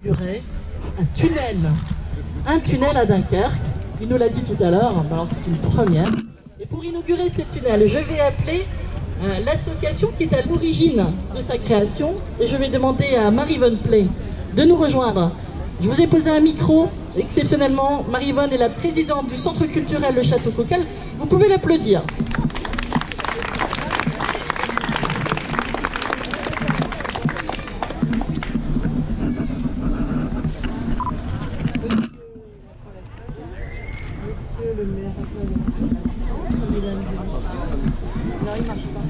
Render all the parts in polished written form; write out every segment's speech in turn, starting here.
inaugurer un tunnel à Dunkerque. Il nous l'a dit tout à l'heure, alors c'est une première. Et pour inaugurer ce tunnel, je vais appeler l'association qui est à l'origine de sa création, et je vais demander à Marie-Yvonne Play de nous rejoindre. Je vous ai posé un micro, exceptionnellement. Marie-Yvonne est la présidente du centre culturel Le Château Coquel. Vous pouvez l'applaudir. Monsieur le maire du centre, mesdames et messieurs. Non, il marche pas.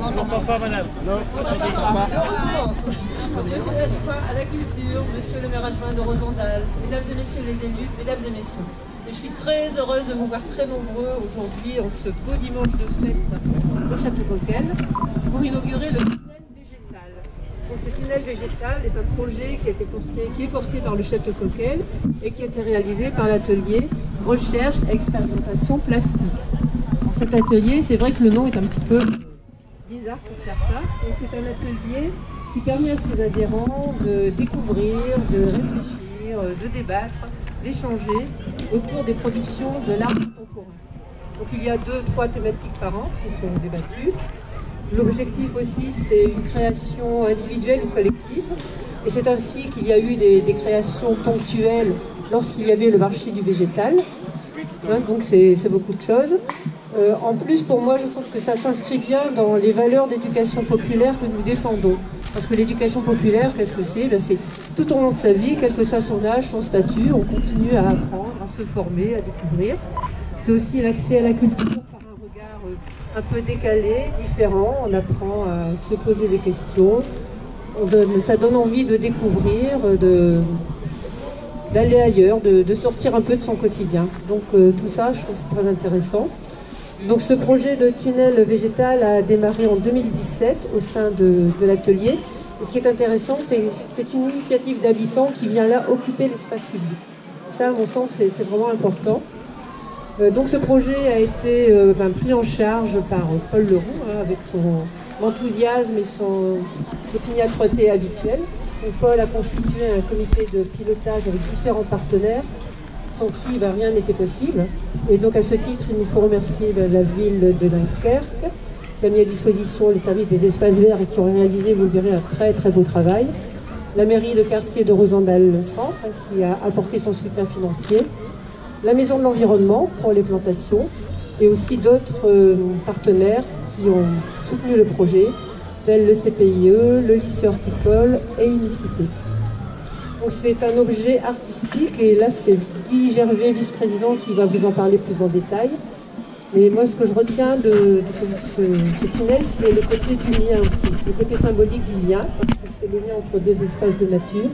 On n'entend pas, madame. Non, je recommence. Monsieur l'adjoint à la culture, monsieur le maire adjoint de Rosendal, mesdames et messieurs les élus, mesdames et messieurs. Et je suis très heureuse de vous voir très nombreux aujourd'hui, en ce beau dimanche de fête au Château Coquel, pour inaugurer le tunnel végétal. Donc, ce tunnel végétal est un projet qui est porté par le Château Coquel et qui a été réalisé par l'atelier Recherche et Expérimentation Plastique. Alors, cet atelier, c'est vrai que le nom est un petit peu bizarre pour certains. Donc, c'est un atelier qui permet à ses adhérents de découvrir, de réfléchir, de débattre, d'échanger autour des productions de l'art contemporain. Donc il y a 2-3 thématiques par an qui sont débattues. L'objectif aussi, c'est une création individuelle ou collective. Et c'est ainsi qu'il y a eu des créations ponctuelles lorsqu'il y avait le marché du végétal. Donc c'est beaucoup de choses. En plus, pour moi, je trouve que ça s'inscrit bien dans les valeurs d'éducation populaire que nous défendons. Parce que l'éducation populaire, qu'est-ce que c'est? C'est tout au long de sa vie, quel que soit son âge, son statut, on continue à apprendre, à se former, à découvrir. C'est aussi l'accès à la culture par un regard un peu décalé, différent. On apprend à se poser des questions. Ça donne envie de découvrir, d'aller ailleurs, de sortir un peu de son quotidien. Donc tout ça, je trouve que c'est très intéressant. Donc ce projet de tunnel végétal a démarré en 2017 au sein de l'atelier. Et ce qui est intéressant, c'est une initiative d'habitants qui vient là occuper l'espace public. Ça, à mon sens, c'est vraiment important. Donc ce projet a été pris en charge par Paul Leroux, avec son enthousiasme et son opiniâtreté habituelle. Donc Paul a constitué un comité de pilotage avec différents partenaires, sans qui rien n'était possible. Et donc à ce titre, il nous faut remercier la ville de Dunkerque, qui a mis à disposition les services des espaces verts et qui ont réalisé, vous le verrez, un très très beau travail. La mairie de quartier de Rosendal-Centre, qui a apporté son soutien financier. La maison de l'environnement pour les plantations. Et aussi d'autres partenaires qui ont soutenu le projet, tels le CPIE, le lycée horticole et Unicité. Donc c'est un objet artistique et là c'est Guy Gervais, vice-président, qui va vous en parler plus en détail. Mais moi ce que je retiens de ce tunnel, c'est le côté du lien aussi, le côté symbolique du lien, parce que c'est le lien entre deux espaces de nature.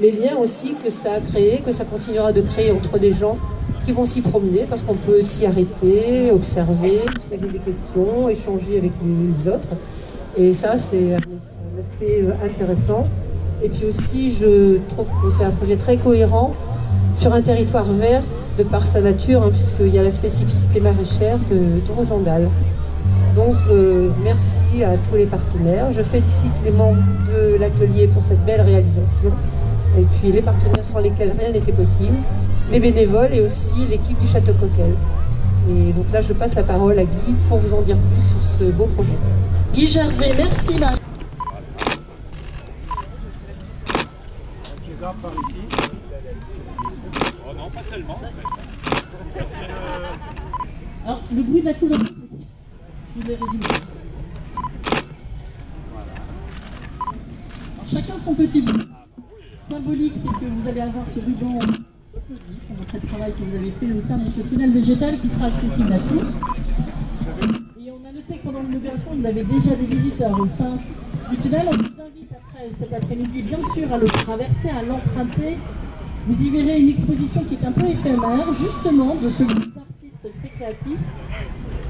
Les liens aussi que ça a créé, que ça continuera de créer entre des gens qui vont s'y promener, parce qu'on peut s'y arrêter, observer, se poser des questions, échanger avec les autres. Et ça c'est un aspect intéressant. Et puis aussi, je trouve que c'est un projet très cohérent sur un territoire vert de par sa nature, puisqu'il y a la spécificité maraîchère de Rosendal. Donc, merci à tous les partenaires. Je félicite les membres de l'atelier pour cette belle réalisation. Et puis les partenaires sans lesquels rien n'était possible, les bénévoles et aussi l'équipe du Château Coquel. Et donc là, je passe la parole à Guy pour vous en dire plus sur ce beau projet. Guy Gervais, merci Marie. Par ici. Oh non, pas tellement. Alors, le bruit de la couleur, je vous ai résumé. Alors, chacun son petit bout. Symbolique, c'est que vous allez avoir ce ruban applaudi pour montrer le travail que vous avez fait au sein de ce tunnel végétal qui sera accessible à tous. Et on a noté que pendant l'inauguration, vous avez déjà des visiteurs au sein du tunnel. On vous invite après cet après-midi, bien sûr, à le traverser, à l'emprunter. Vous y verrez une exposition qui est un peu éphémère, justement, de ce groupe d'artistes très créatifs,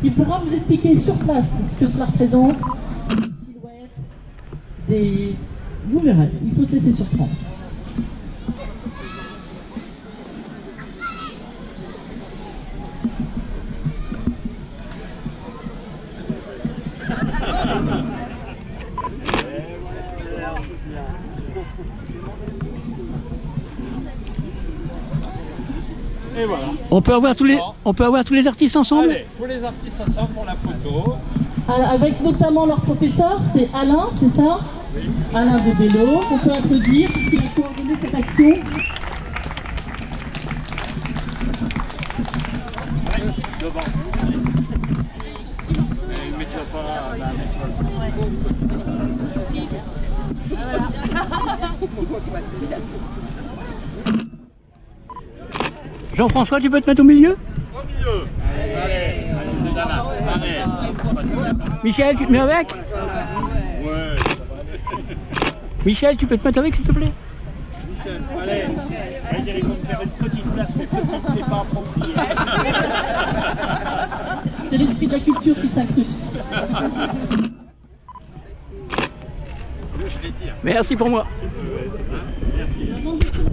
qui pourra vous expliquer sur place ce que cela représente, des silhouettes, des... Vous verrez, il faut se laisser surprendre. Et voilà. On peut avoir tous les artistes ensemble? Allez, tous les artistes ensemble pour la photo. Avec notamment leur professeur, c'est Alain, c'est ça? Oui. Alain de Bello, on peut applaudir puisqu'il a coordonné cette action. Devant. Mets-toi pas là. Jean-François, tu peux te mettre au milieu? Au milieu. Allez. Michel, tu te mets avec? Ouais. Michel, tu peux te mettre avec, s'il te plaît? Michel, allez. Vous allez me faire une petite place, mais petite n'est pas appropriée. C'est l'esprit de la culture qui s'incruste. Merci pour moi. Merci.